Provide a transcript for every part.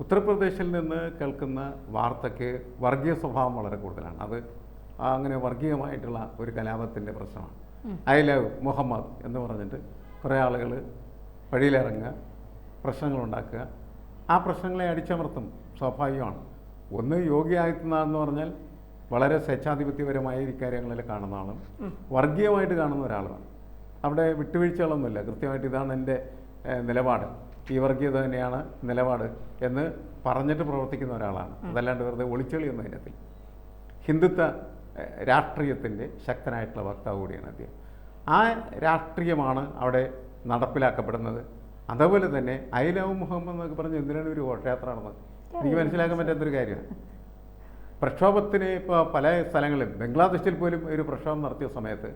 ഉത്തർപ്രദേശിൽ നിന്ന് കേൾക്കുന്ന വാർത്തയ്ക്ക് വർഗീയ സ്വഭാവം വളരെ കൂടുതലാണ്. അത് അങ്ങനെ വർഗീയമായിട്ടുള്ള ഒരു കലാപത്തിൻ്റെ പ്രശ്നമാണ്. ഐ ലവ് മുഹമ്മദ് എന്ന് പറഞ്ഞിട്ട് കുറേ ആളുകൾ വഴിയിലിറങ്ങുക, പ്രശ്നങ്ങളുണ്ടാക്കുക. ആ പ്രശ്നങ്ങളെ അടിച്ചമർത്തും, സ്വാഭാവികമാണ്. ഒന്ന് യോഗി ആദിത്യനാഥ് എന്ന് പറഞ്ഞാൽ വളരെ സ്വേച്ഛാധിപത്യപരമായ ഈ കാര്യങ്ങളിൽ കാണുന്ന ആളും വർഗീയമായിട്ട് കാണുന്ന ഒരാളാണ്. അവിടെ വിട്ടുവീഴ്ചകളൊന്നുമില്ല. കൃത്യമായിട്ട് ഇതാണ് എൻ്റെ നിലപാട്, ഈ വർഗീയത തന്നെയാണ് നിലപാട് എന്ന് പറഞ്ഞിട്ട് പ്രവർത്തിക്കുന്ന ഒരാളാണ്. അതല്ലാണ്ട് വെറുതെ ഒളിച്ചെളിയൊന്നും അതിനകത്തിൽ. ഹിന്ദുത്വ രാഷ്ട്രീയത്തിൻ്റെ ശക്തനായിട്ടുള്ള വക്താവ് കൂടിയാണ് അദ്ദേഹം. ആ രാഷ്ട്രീയമാണ് അവിടെ നടപ്പിലാക്കപ്പെടുന്നത്. അതുപോലെ തന്നെ ഐ ലവ് മുഹമ്മദ് എന്നൊക്കെ പറഞ്ഞ് എന്തിനാണ് ഒരു ഘോഷയാത്ര നടന്നത്? എനിക്ക് മനസ്സിലാക്കാൻ പറ്റാത്തൊരു കാര്യമാണ്. പ്രക്ഷോഭത്തിന് ഇപ്പോൾ പല സ്ഥലങ്ങളിലും, ബംഗ്ലാദേശിൽ പോലും ഒരു പ്രക്ഷോഭം നടത്തിയ സമയത്ത്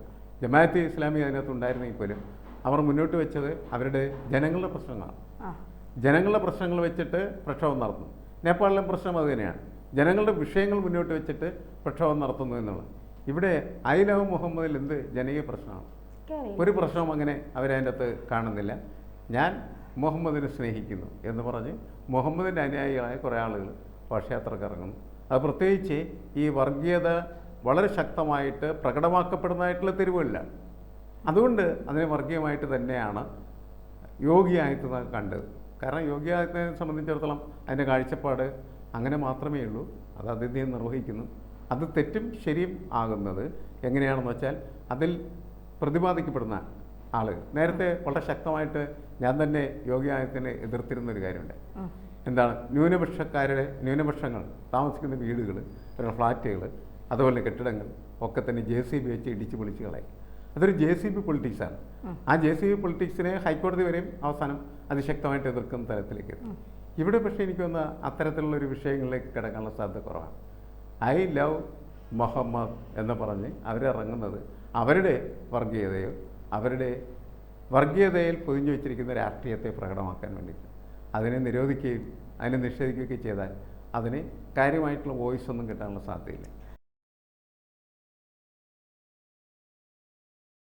ജമാഅത്തെ ഇസ്ലാമി അതിനകത്ത് ഉണ്ടായിരുന്നെങ്കിൽ പോലും അവർ മുന്നോട്ട് വെച്ചത് അവരുടെ ജനങ്ങളുടെ പ്രശ്നങ്ങളാണ്. ജനങ്ങളുടെ പ്രശ്നങ്ങൾ വെച്ചിട്ട് പ്രക്ഷോഭം നടത്തുന്നു. നേപ്പാളിലെ പ്രശ്നം അത് തന്നെയാണ്. ജനങ്ങളുടെ വിഷയങ്ങൾ മുന്നോട്ട് വെച്ചിട്ട് പ്രക്ഷോഭം നടത്തുന്നു എന്നുള്ളത്. ഇവിടെ ഐ ലവ് മുഹമ്മദിൽ എന്ത് ജനകീയ പ്രശ്നമാണ്? ഒരു പ്രശ്നവും അങ്ങനെ അവരതിൻ്റെ അകത്ത് കാണുന്നില്ല. ഞാൻ മുഹമ്മദിനെ സ്നേഹിക്കുന്നു എന്ന് പറഞ്ഞ് മുഹമ്മദിൻ്റെ അനുയായികളായ കുറേ ആളുകൾ ഘോഷയാത്രക്ക് ഇറങ്ങുന്നു. അത് പ്രത്യേകിച്ച് ഈ വർഗീയത വളരെ ശക്തമായിട്ട് പ്രകടമാക്കപ്പെടുന്നതായിട്ടുള്ള തെരുവുകളിലാണ്. അതുകൊണ്ട് അതിനെ വർഗീയമായിട്ട് തന്നെയാണ് യോഗി ആദിത്യനാഥ് കണ്ടത്. കാരണം യോഗി ആദിത്യനാഥിനെ സംബന്ധിച്ചിടത്തോളം അതിൻ്റെ കാഴ്ചപ്പാട് അങ്ങനെ മാത്രമേ ഉള്ളൂ. അത് അദ്ദേഹം നിർവഹിക്കുന്നു. അത് തെറ്റും ശരിയും ആകുന്നത് എങ്ങനെയാണെന്ന് വെച്ചാൽ അതിൽ പ്രതിപാദിക്കപ്പെടുന്ന ആളുകൾ. നേരത്തെ വളരെ ശക്തമായിട്ട് ഞാൻ തന്നെ യോഗി ആദിത്യനെ എതിർത്തിരുന്നൊരു കാര്യമുണ്ട്. എന്താണ്? ന്യൂനപക്ഷങ്ങൾ താമസിക്കുന്ന വീടുകൾ, ഫ്ലാറ്റുകൾ, അതുപോലെ കെട്ടിടങ്ങൾ ഒക്കെ തന്നെ JCB വെച്ച് ഇടിച്ച് പൊളിച്ച് കളയും. അതൊരു JCB പൊളിറ്റിക്സാണ്. ആ JCB പൊളിറ്റിക്സിനെ ഹൈക്കോടതി വരെയും അവസാനം അതിശക്തമായിട്ട് എതിർക്കുന്ന തലത്തിലേക്ക് എത്തും. ഇവിടെ പക്ഷേ എനിക്ക് തോന്നുന്ന അത്തരത്തിലുള്ളൊരു വിഷയങ്ങളിലേക്ക് കിടക്കാനുള്ള സാധ്യത കുറവാണ്. ഐ ലവ് മുഹമ്മദ് എന്ന് പറഞ്ഞ് അവരിറങ്ങുന്നത് അവരുടെ വർഗീയതയോ അവരുടെ വർഗീയതയിൽ പൊതിഞ്ഞു വെച്ചിരിക്കുന്ന രാഷ്ട്രീയത്തെ പ്രകടമാക്കാൻ വേണ്ടിയിട്ട് അതിനെ നിരോധിക്കുകയും അതിനെ നിഷേധിക്കുകയൊക്കെ ചെയ്താൽ അതിന് കാര്യമായിട്ടുള്ള വോയിസ് ഒന്നും കിട്ടാനുള്ള സാധ്യതയില്ല.